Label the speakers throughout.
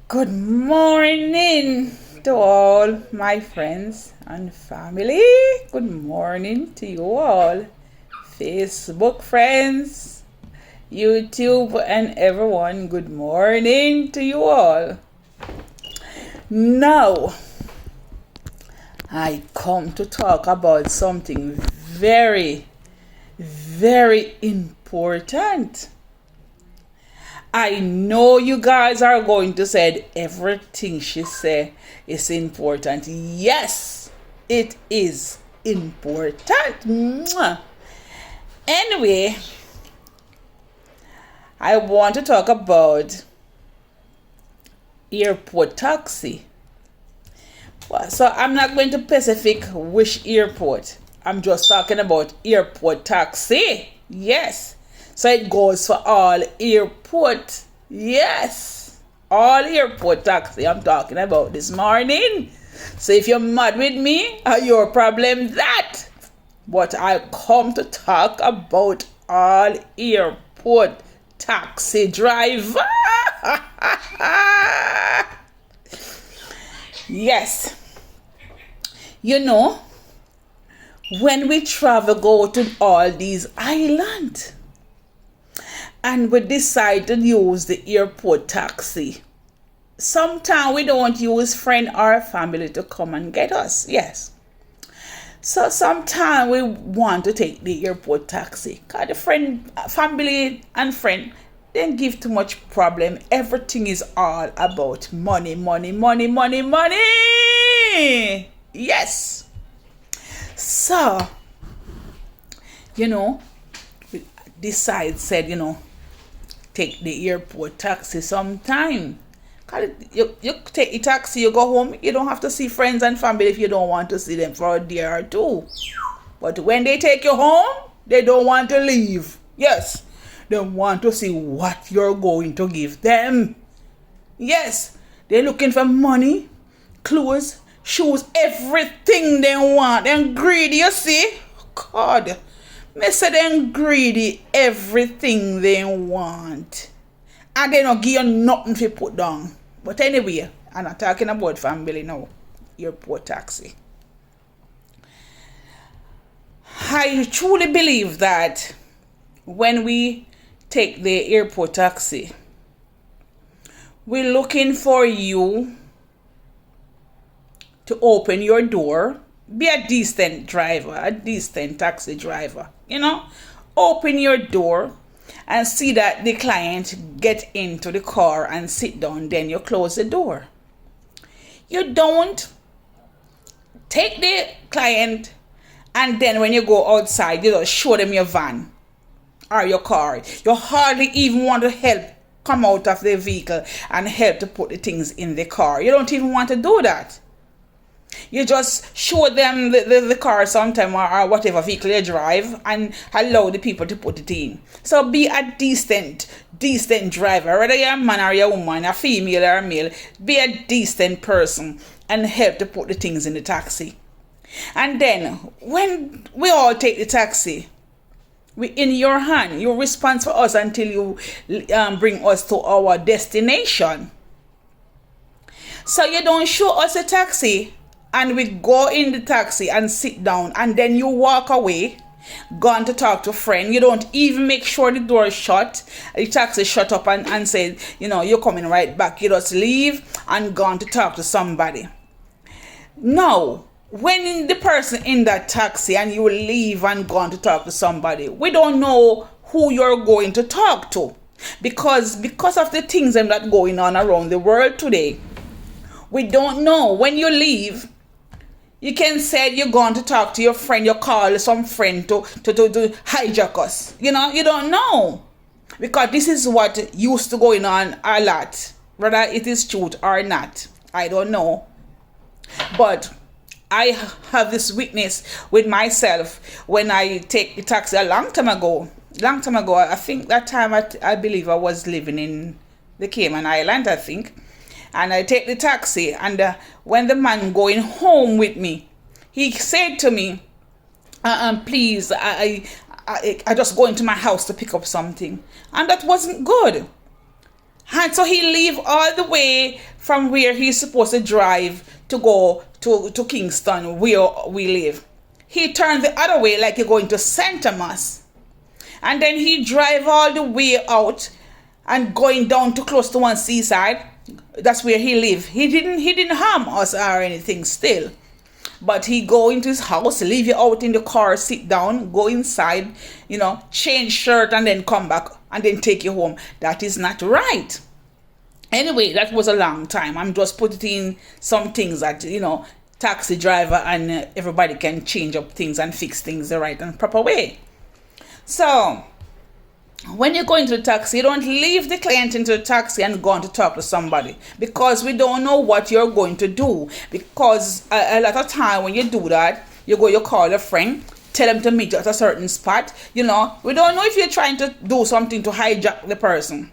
Speaker 1: Good morning to all my friends and family. Good morning to you all. Facebook friends, YouTube, and everyone. Good morning to you all. Now, I come to talk about something very, very important. I know you guys are going to say everything she said is important. Yes, it is important. Mwah. Anyway, I want to talk about airport taxi. So I'm not going to specific which airport. I'm just talking about airport taxi. Yes. So it goes for all airport. Yes. All airport taxi I'm talking about this morning. So if you're mad with me, your problem that. But I come to talk about all airport taxi driver. Yes. You know, when we travel go to all these islands and we decide to use the airport taxi, sometimes we don't use friend or family to come and get us. Yes. So sometimes we want to take the airport taxi because the family and friend, they give too much problem. Everything is all about money, money, money, money, money. Yes. So, we said, take the airport taxi sometime. You take the taxi, you go home, you don't have to see friends and family if you don't want to see them for a day or two. But when they take you home, they don't want to leave. Yes, they want to see what you're going to give them. Yes, they're looking for money, clothes, shoes, everything they want. They're greedy, you see? God, me say they're greedy, everything they want. And they don't give you nothing to put down. But anyway, I'm not talking about family now. Airport taxi. I truly believe that when we take the airport taxi, we're looking for you to open your door. Be a decent driver, a decent taxi driver. Open your door and see that the client get into the car and sit down, then you close the door. You don't take the client and then when you go outside, you just show them your van or your car. You hardly even want to help come out of the vehicle and help to put the things in the car. You don't even want to do that. You just show them the car sometime or whatever vehicle you drive and allow the people to put it in. So be a decent driver. Whether you're a man or you're a woman, a female or a male, be a decent person and help to put the things in the taxi. And then when we all take the taxi, we in your hand. You respond for us until you bring us to our destination. So you don't show us a taxi and we go in the taxi and sit down and then you walk away, gone to talk to a friend. You don't even make sure the door is shut, the taxi shut up and say, you're coming right back. You just leave and gone to talk to somebody. Now, when the person in that taxi and you leave and gone to talk to somebody, we don't know who you're going to talk to. Because of the things that going on around the world today, we don't know. When you leave, you can say you're going to talk to your friend, you call some friend to hijack us. You don't know. Because this is what used to going on a lot. Whether it is truth or not, I don't know. But I have this witness with myself when I take the taxi a long time ago. I think that time I believe I was living in the Cayman Island, I think. And I take the taxi, and when the man going home with me, he said to me, please, I just go into my house to pick up something. And that wasn't good. And so he leave all the way from where he's supposed to drive to go to Kingston, where we live. He turned the other way like you're going to St. Thomas. And then he drive all the way out and going down to close to one seaside. That's where he live. He didn't harm us or anything still. But he go into his house, leave you out in the car, sit down, go inside, change shirt and then come back and then take you home. That is not right. Anyway, that was a long time. I'm just putting in some things that, taxi driver and everybody can change up things and fix things the right and proper way. So, when you go into the taxi, you don't leave the client into the taxi and go on to talk to somebody, because we don't know what you're going to do. Because a lot of time when you do that, you call a friend, tell them to meet you at a certain spot. We don't know if you're trying to do something to hijack the person.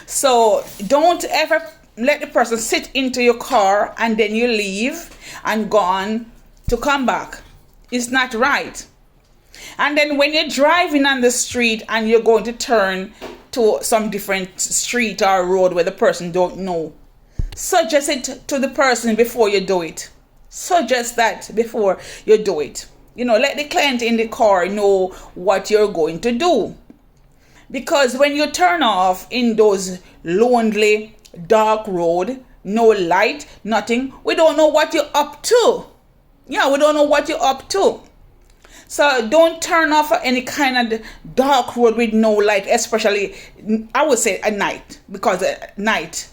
Speaker 1: So don't ever let the person sit into your car and then you leave and gone to come back. It's not right. And then when you're driving on the street and you're going to turn to some different street or road where the person don't know, suggest it to the person before you do it. Suggest that before you do it. Let the client in the car know what you're going to do. Because when you turn off in those lonely, dark road, no light, nothing, we don't know what you're up to. Yeah, we don't know what you're up to. So don't turn off any kind of dark road with no light, especially, I would say at night, because at night,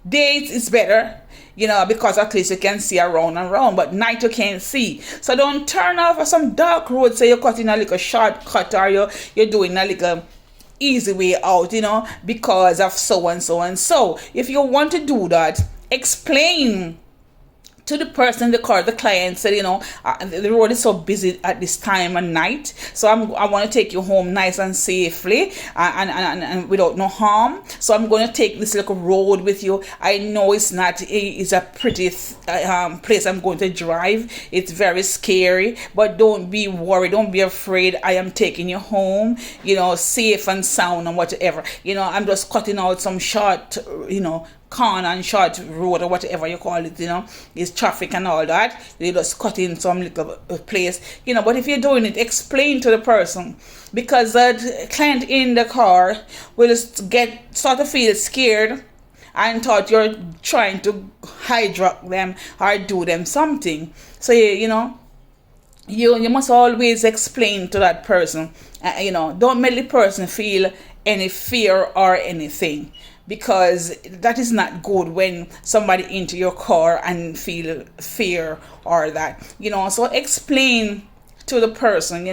Speaker 1: days is better, because at least you can see around and around, but night you can't see. So don't turn off some dark road, say you're cutting a little shortcut or you're doing a little easy way out, because of so and so and so. If you want to do that, explain to the person in the car. The client said, the road is so busy at this time of night, so I want to take you home nice and safely and without no harm. So I'm going to take this little road with you. I know it's a pretty place I'm going to drive. It's very scary, but don't be worried. Don't be afraid. I am taking you home, safe and sound and whatever. I'm just cutting out some short, corner and short road or whatever you call it, is traffic and all that. You just cut in some little place, but if you're doing it, explain to the person, because that client in the car will sort of feel scared and thought you're trying to hijack them or do them something. So, you must always explain to that person, don't make the person feel any fear or anything, because that is not good when somebody into your car and feel fear or that, so explain to the person,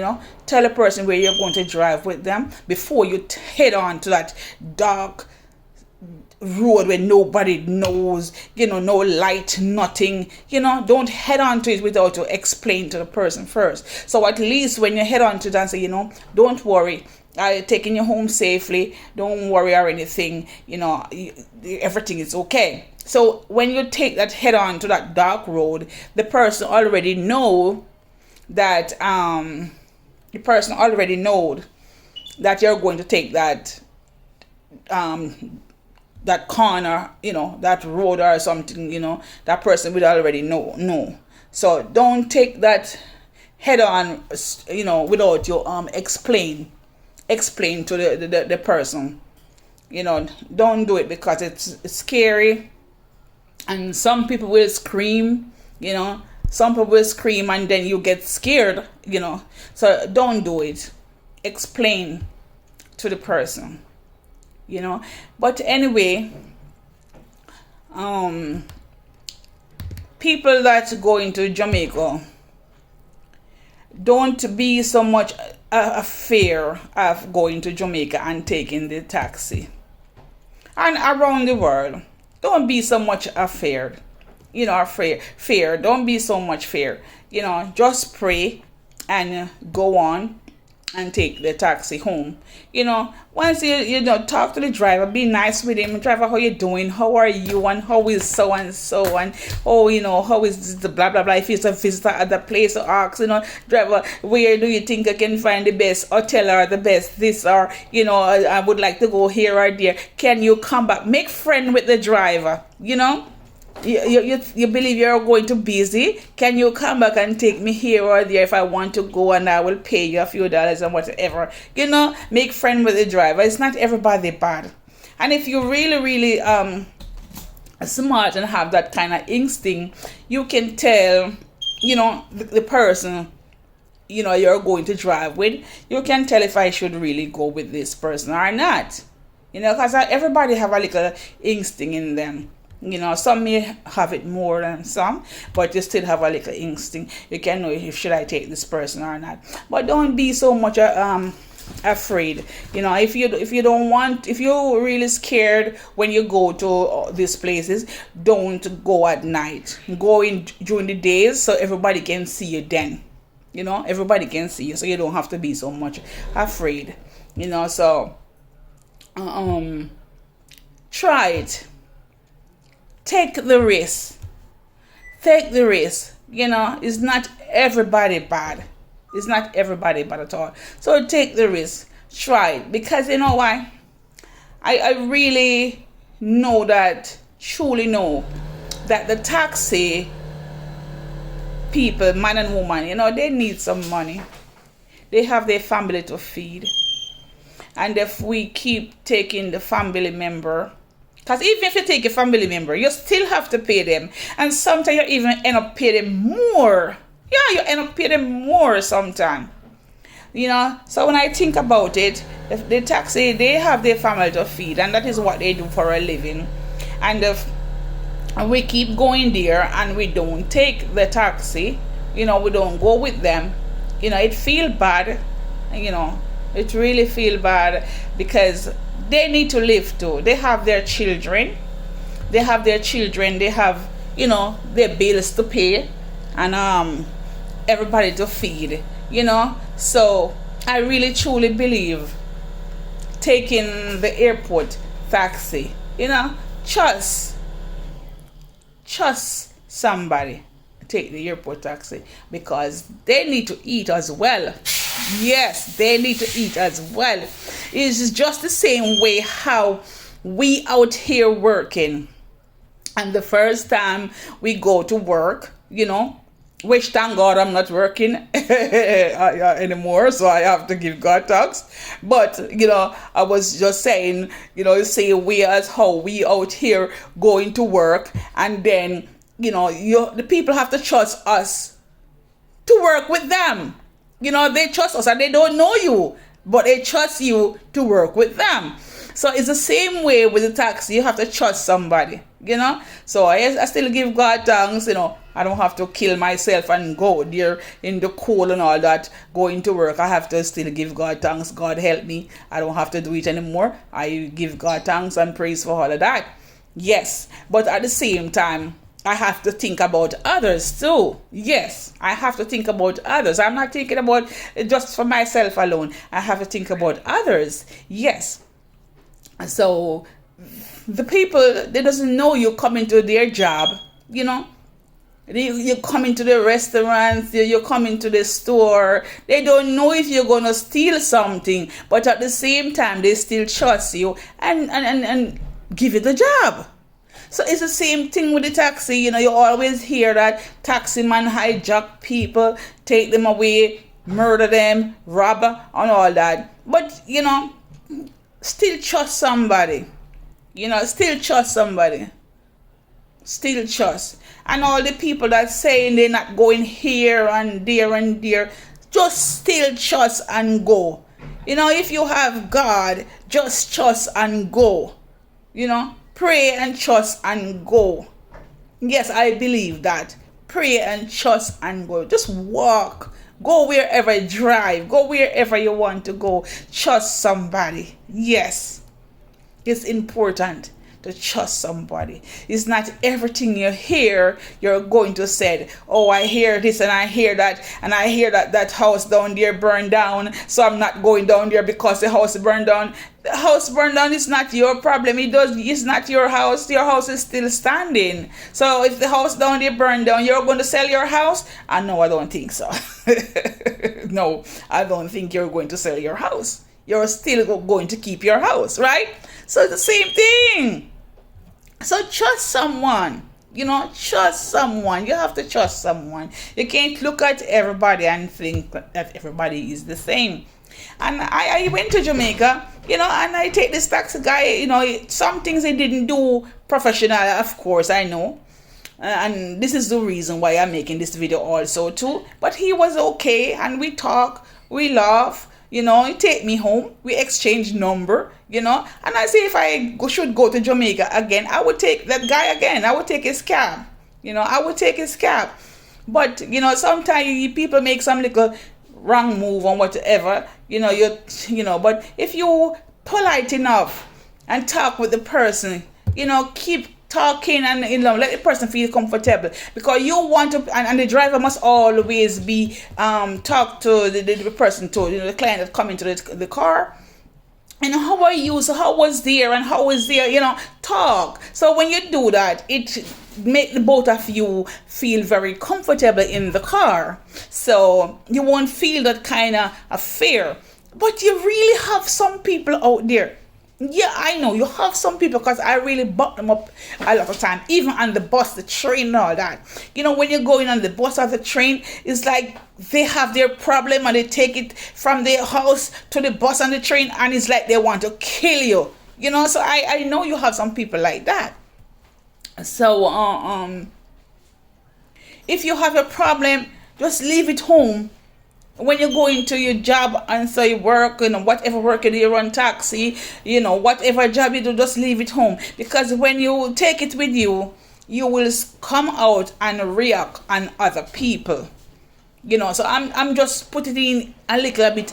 Speaker 1: tell the person where you're going to drive with them before you head on to that dark road where nobody knows, no light, nothing, don't head on to it without to explain to the person first. So at least when you head on to that, say, don't worry, I'm taking you home safely, don't worry or anything, everything is okay. So when you take that head on to that dark road, the person already know that you're going to take that that corner, that road or something, that person would already know. So don't take that head on, without you explain to the person. Don't do it, because it's scary, and some people will scream, some people will scream and then you get scared, so don't do it. Explain to the person, but anyway, people that go into Jamaica, don't be so much a fear of going to Jamaica and taking the taxi. And around the world, don't be so much afraid. Fear. Don't be so much fear. Just pray and go on and take the taxi home. Once you talk to the driver, be nice with him. Driver, how you doing? How are you? And how is so and so? And how is the blah blah blah? If he's a visitor at the place, or ask, driver, where do you think I can find the best hotel or the best this, or I would like to go here or there. Can you come back? Make friend with the driver. You believe you're going to busy? Can you come back and take me here or there if I want to go, and I will pay you a few dollars and whatever. Make friend with the driver. It's not everybody bad. And if you really, really smart and have that kind of instinct, you can tell, the person, you're going to drive with, you can tell if I should really go with this person or not. Because everybody have a little instinct in them. Some may have it more than some, but you still have a little instinct. You can know if should I take this person or not. But don't be so much afraid. If you're really scared when you go to these places, don't go at night. Go in during the days so everybody can see you then. Everybody can see you, so you don't have to be so much afraid. So try it. Take the risk. It's not everybody bad. It's not everybody bad at all. So take the risk. Try it. Because you know why? I really know that, truly know that the taxi people, man and woman, they need some money. They have their family to feed. And if we keep taking the family member, because even if you take a family member, you still have to pay them. And sometimes you even end up paying them more. Yeah, you end up paying them more sometimes. So when I think about it, if the taxi, they have their family to feed, and that is what they do for a living. And if we keep going there and we don't take the taxi, we don't go with them, it feel bad, it really feel bad, because they need to live too. They have their children. They have their bills to pay, and everybody to feed. So I really truly believe taking the airport taxi. Trust somebody. Take the airport taxi, because they need to eat as well. Yes, they need to eat as well. It's just the same way how we out here working, and the first time we go to work, which thank God I'm not working anymore, so I have to give God thanks. But I was just saying, say we as how we out here going to work, and then the people have to trust us to work with them. They trust us, and they don't know you, but they trust you to work with them. So it's the same way with the taxi. You have to trust somebody, So I still give God thanks, I don't have to kill myself and go there in the cold and all that, going to work. I have to still give God thanks. God help me. I don't have to do it anymore. I give God thanks and praise for all of that. Yes, but at the same time, I have to think about others too. Yes, I have to think about others. I'm not thinking about just for myself alone. I have to think about others. Yes. So the people, they doesn't know you coming to their job, You come into the restaurants, you come into the store. They don't know if you're going to steal something, but at the same time, they still trust you and give you the job. So it's the same thing with the taxi. You always hear that taxi man hijack people, take them away, murder them, rob, and all that. But, still trust somebody. Still trust somebody. Still trust. And all the people that saying they're not going here and there, just still trust and go. If you have God, just trust and go. Pray and trust and go. Yes, I believe that. Pray and trust and go. Just walk. Go wherever, drive. Go wherever you want to go. Trust somebody. Yes. It's important to trust somebody. It's not everything you hear you're going to say, oh, I hear this and I hear that, and I hear that that house down there burned down, so I'm not going down there because the house burned down. The house burned down is not your problem. It's not your house. Your house is still standing. So if the house down there burned down, you're going to sell your house? No, I don't think so. No, I don't think you're going to sell your house. You're still going to keep your house, right? So it's the same thing. So trust someone. Trust someone. You have to trust someone. You can't look at everybody and think that everybody is the same. And I went to Jamaica, and I take this taxi guy, some things he didn't do professional, of course, I know. And this is the reason why I'm making this video also too. But he was okay, and we talk, we laugh, he take me home, we exchange number, and I say if I should go to Jamaica again, I would take that guy again. I would take his cab, I would take his cab. But, sometimes people make some little wrong move or whatever, but if you polite enough and talk with the person, keep talking and let the person feel comfortable, because you want to, and the driver must always be talk to the person, to the client that come into the car. How are you? So how was there? And how was there? Talk. So when you do that, it make the both of you feel very comfortable in the car. So you won't feel that kind of fear. But you really have some people out there. Yeah, I know you have some people, because I really buck them up a lot of time, even on the bus, the train, and all that. When you're going on the bus or the train, it's like they have their problem and they take it from their house to the bus and the train, and it's like they want to kill you. So I know you have some people like that. So if you have a problem, just leave it home. When you go into your job and so you work, whatever work you do, you run taxi, whatever job you do, just leave it home. Because when you take it with you, you will come out and react on other people. So I'm just putting in a little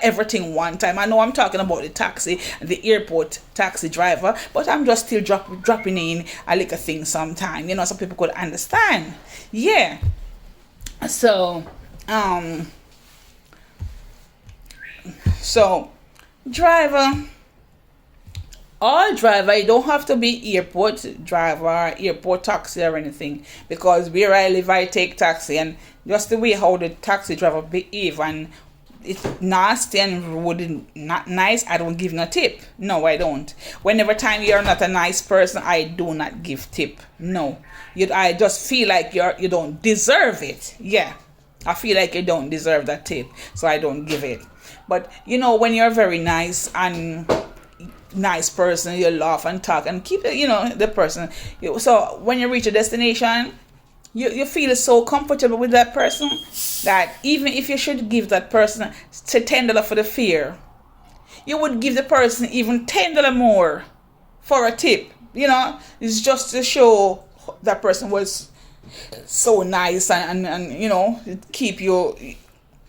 Speaker 1: everything one time. I know I'm talking about the taxi, the airport taxi driver, but I'm just still dropping in a little thing sometime, so people could understand. Yeah. So, all driver, you don't have to be airport driver or airport taxi or anything, because where I live, I take taxi, and just the way how the taxi driver behave, and it's nasty and rude and not nice, I don't give no tip. No, I don't. Whenever time you're not a nice person, I do not give tip. No, I just feel like you don't deserve it. Yeah, I feel like you don't deserve that tip, so I don't give it. But when you're very nice and nice person, you laugh and talk and keep it, the person. So when you reach a destination, you feel so comfortable with that person that even if you should give that person $10 for the fare, you would give the person even $10 more for a tip. It's just to show that person was so nice and keep you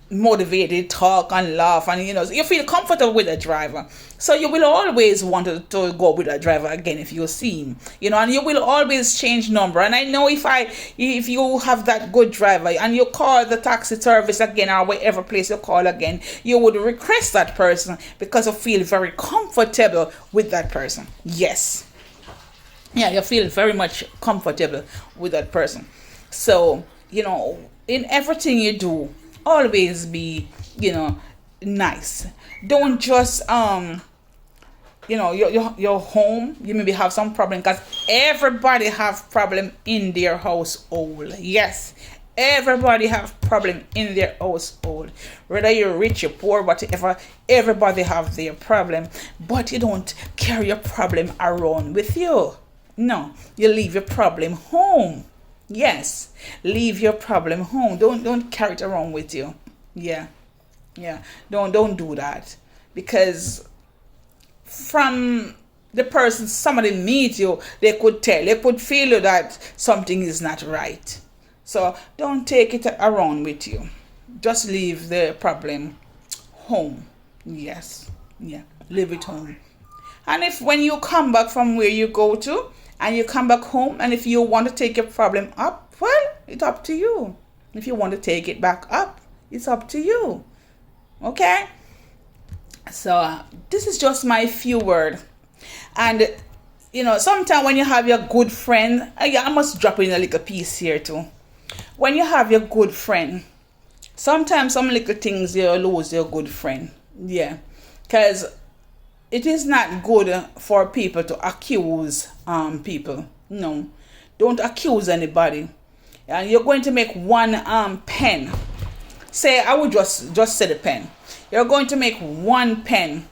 Speaker 1: motivated, talk and laugh, and you feel comfortable with a driver, so you will always want to go with a driver again if you see him, and you will always change number. And I know if you have that good driver and you call the taxi service again, or whatever place you call again, you would request that person because you feel very comfortable with that person. Yes, yeah, you feel very much comfortable with that person. So in everything you do, always be nice. Don't just your home, you maybe have some problem, because everybody have problem in their household. Yes, everybody have problem in their household, whether you're rich or poor, whatever. Everybody have their problem, but you don't carry your problem around with you. No, you leave your problem home. Yes, leave your problem home. Don't carry it around with you. Yeah. Don't do that, because from the person somebody meet you, they could feel you that something is not right. So don't take it around with you. Just leave the problem home. Yes. Yeah. Leave it home. And if when you come back from where you go to and you come back home, and if you want to take your problem up, well, it's up to you. If you want to take it back up, it's up to you. Okay? So this is just my few words. And sometimes when you have your good friend, I must drop in a little piece here too. When you have your good friend, sometimes some little things you lose your good friend. Yeah. Because it is not good for people to accuse people. No. Don't accuse anybody. And you're going to make one pen. Say, I would just say the pen. You're going to make one pen.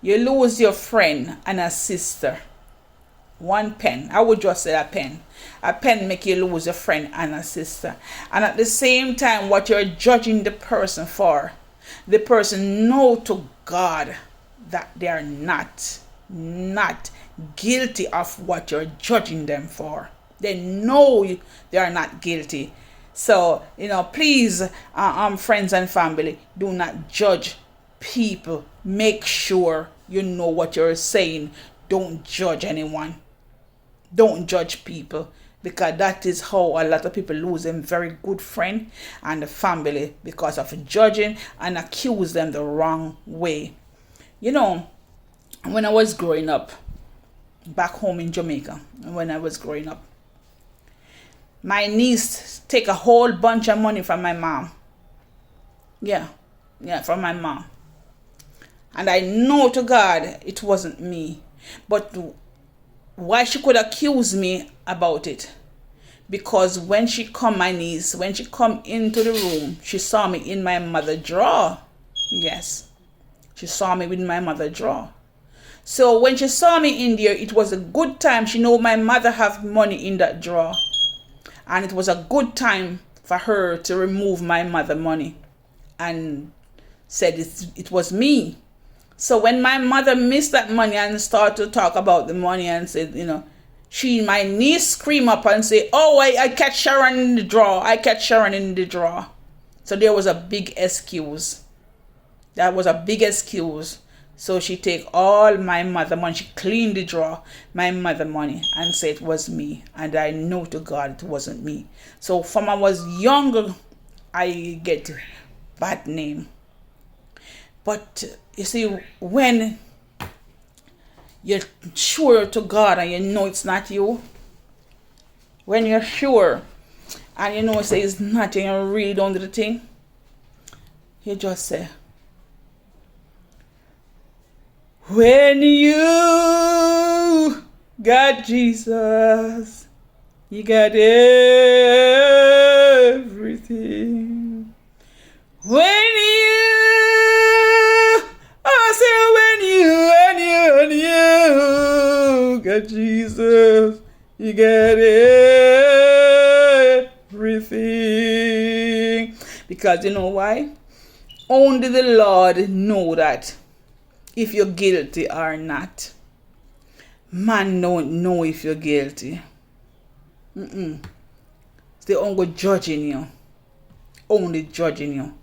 Speaker 1: You lose your friend and a sister. One pen. I would just say a pen. A pen make you lose a friend and a sister. And at the same time, what you're judging the person for, the person know to God that they are not guilty of what you're judging them for. They know they are not guilty. So, please, friends and family, do not judge people. Make sure you know what you're saying. Don't judge anyone. Don't judge people, because that is how a lot of people lose a very good friend and the family, because of judging and accuse them the wrong way. When I was growing up back home in Jamaica, when I was growing up, my niece take a whole bunch of money from my mom. Yeah, from my mom. And I know to God it wasn't me. But why she could accuse me about it? Because when she come into the room, she saw me in my mother drawer. Yes, she saw me with my mother drawer. So when she saw me in there, it was a good time. She know my mother have money in that drawer. And it was a good time for her to remove my mother money. And said it was me. So when my mother missed that money and started to talk about the money and said, my niece scream up and say, oh, I catch Sharon in the drawer. I catch Sharon in the drawer. So there was a big excuse. That was a big excuse. So she take all my mother money. She cleaned the drawer, my mother money, and say it was me. And I know to God it wasn't me. So from I was younger, I get bad name. But you see, when you're sure to God and you know it's not you, when you're sure and you know it's not you, you really don't do the thing, you just say, when you got Jesus, you got everything. When you got Jesus, you got everything. Because you know why? Only the Lord know that if you're guilty or not. Man don't know if you're guilty. They only judging you. Only judging you.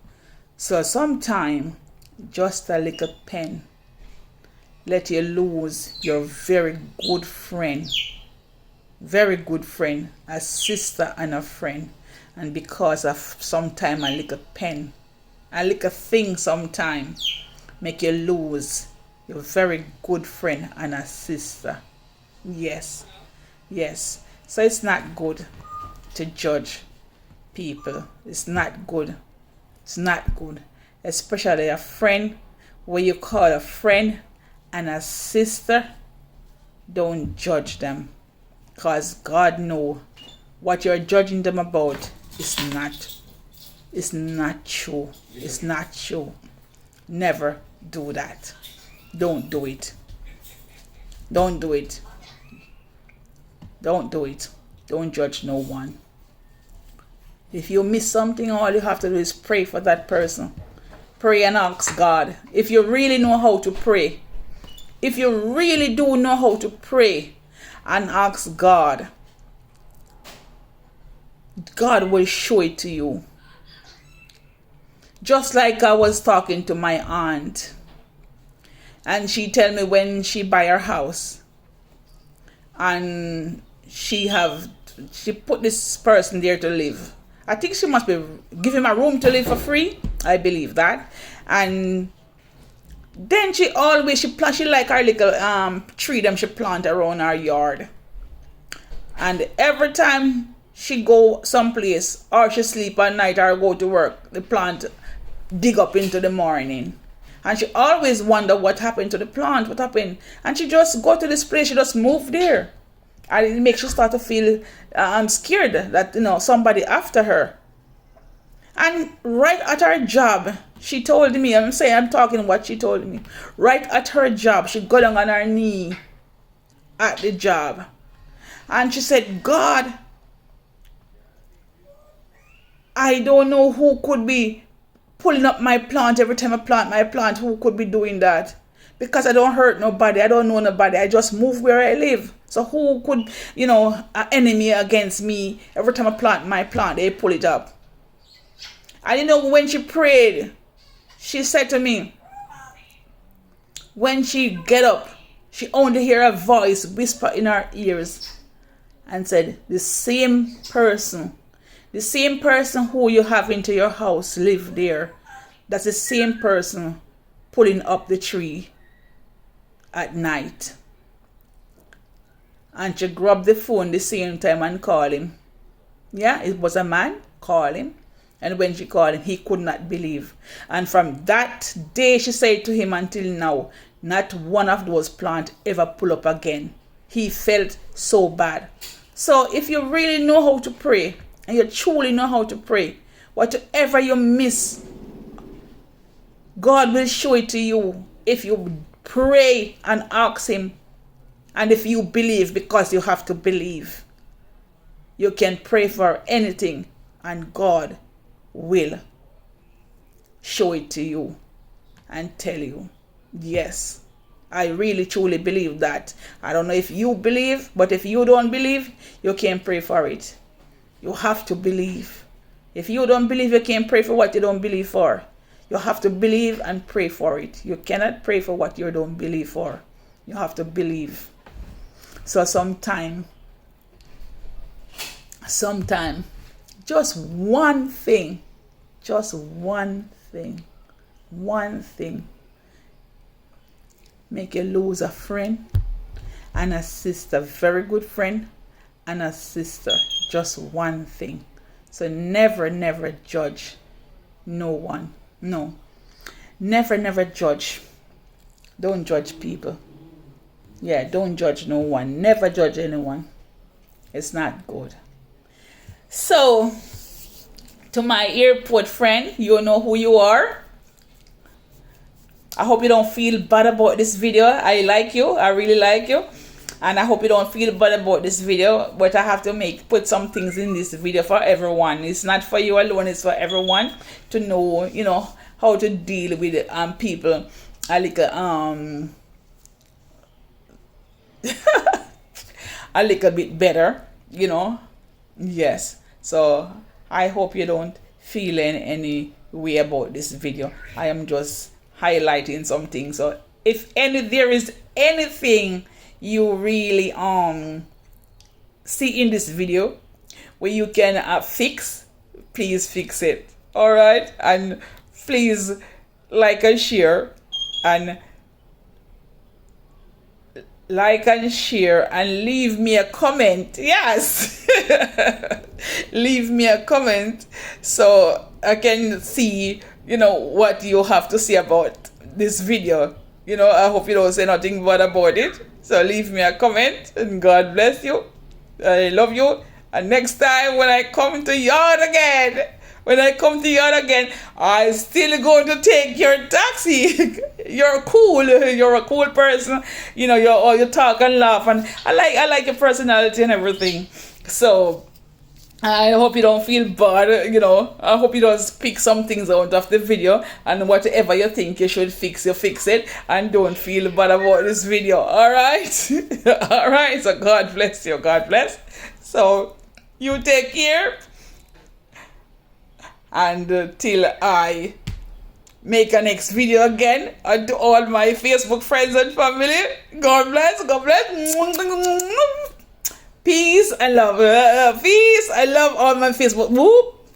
Speaker 1: So sometimes, just a little pen, let you lose your very good friend. Very good friend. A sister and a friend. And because of sometime a little pen, a little thing sometime, make you lose your very good friend and a sister. Yes. So it's not good to judge people. It's not good. Especially a friend, what you call a friend and a sister. Don't judge them. Because God knows what you're judging them about is not true. It's not true. Never do that. Don't do it. Don't do it. Don't judge no one. If you miss something, all you have to do is pray for that person. Pray and ask God. If you really know how to pray, if you really do know how to pray and ask God, God will show it to you. Just like I was talking to my aunt. And she tell me when she buy her house, and she put this person there to live. I think she must be give him a room to live for free. I believe that. And then she like her little tree them she plant around her yard. And every time she go someplace or she sleep at night or go to work, the plant dig up into the morning. And she always wonder what happened to the plant, what happened. And she just go to this place, she just move there. And it makes you start to feel scared that, somebody after her. And right at her job, she told me, I'm talking what she told me. Right at her job, she got down on her knee at the job. And she said, God, I don't know who could be pulling up my plant every time I plant my plant. Who could be doing that? Because I don't hurt nobody. I don't know nobody. I just move where I live. So who could, an enemy against me? Every time I plant my plant, they pull it up. And when she prayed, she said to me, when she get up, she only hear a voice whisper in her ears and said, the same person who you have into your house live there. That's the same person pulling up the tree at night. And she grabbed the phone the same time and called him. Yeah, it was a man. Call him. And when she called him, he could not believe. And from that day, she said to him until now, not one of those plants ever pull up again. He felt so bad. So if you really know how to pray, and you truly know how to pray, whatever you miss, God will show it to you if you pray and ask him. And if you believe, because you have to believe, you can pray for anything and God will show it to you and tell you. Yes, I really truly believe that. I don't know if you believe, but if you don't believe, you can pray for it. You have to believe. If you don't believe, you can't pray for what you don't believe for. You have to believe and pray for it. You cannot pray for what you don't believe for. You have to believe. So sometime, just one thing, make you lose a friend and a sister, very good friend and a sister. Just one thing. So never judge no one. No. Never judge. Don't judge people. Yeah, don't judge no one. Never judge anyone. It's not good. So, to my airport friend, you know who you are. I hope you don't feel bad about this video. I like you. I really like you. And I hope you don't feel bad about this video. But I have to put some things in this video for everyone. It's not for you alone. It's for everyone to know, how to deal with people a little bit better, Yes. So I hope you don't feel in any way about this video. I am just highlighting some things. So if there is anything you really see in this video where you can fix, please fix it. All right, and please like and share and leave me a comment. Yes. Leave me a comment so I can see, what you have to say about this video. I hope you don't say nothing bad about it. So leave me a comment and God bless you. I love you. And next time when I come to yard again, I'm still going to take your taxi. You're cool. You're a cool person. You talk and laugh, and I like your personality and everything. So I hope you don't feel bad. I hope you don't pick some things out of the video, and whatever you think you should fix, you fix it, and don't feel bad about this video. All right. All right. So God bless you. God bless. So you take care. And till I make a next video again. And to all my Facebook friends and family, God bless, God bless. Peace and love. Peace. I love all my Facebook. Whoop.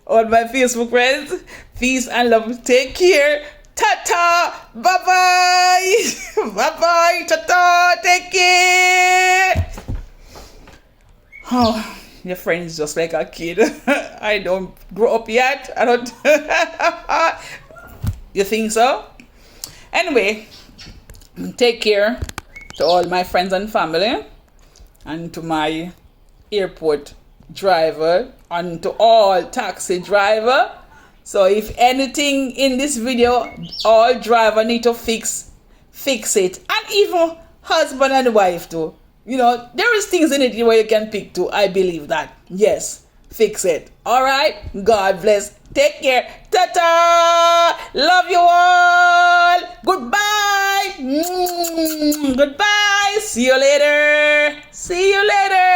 Speaker 1: All my Facebook friends. Peace and love. Take care. Ta-ta. Bye-bye. Bye-bye. Ta-ta. Take care. Oh, your friend is just like a kid. I don't grow up yet. I don't. You think so? Anyway, take care to all my friends and family, and to my airport driver, and to all taxi driver. So if anything in this video, all driver need to fix it. And even husband and wife too. You know, there is things in it where you can pick too. I believe that. Yes, fix it. All right. God bless. Take care. Ta-ta. Love you all. Goodbye. Goodbye. See you later. See you later.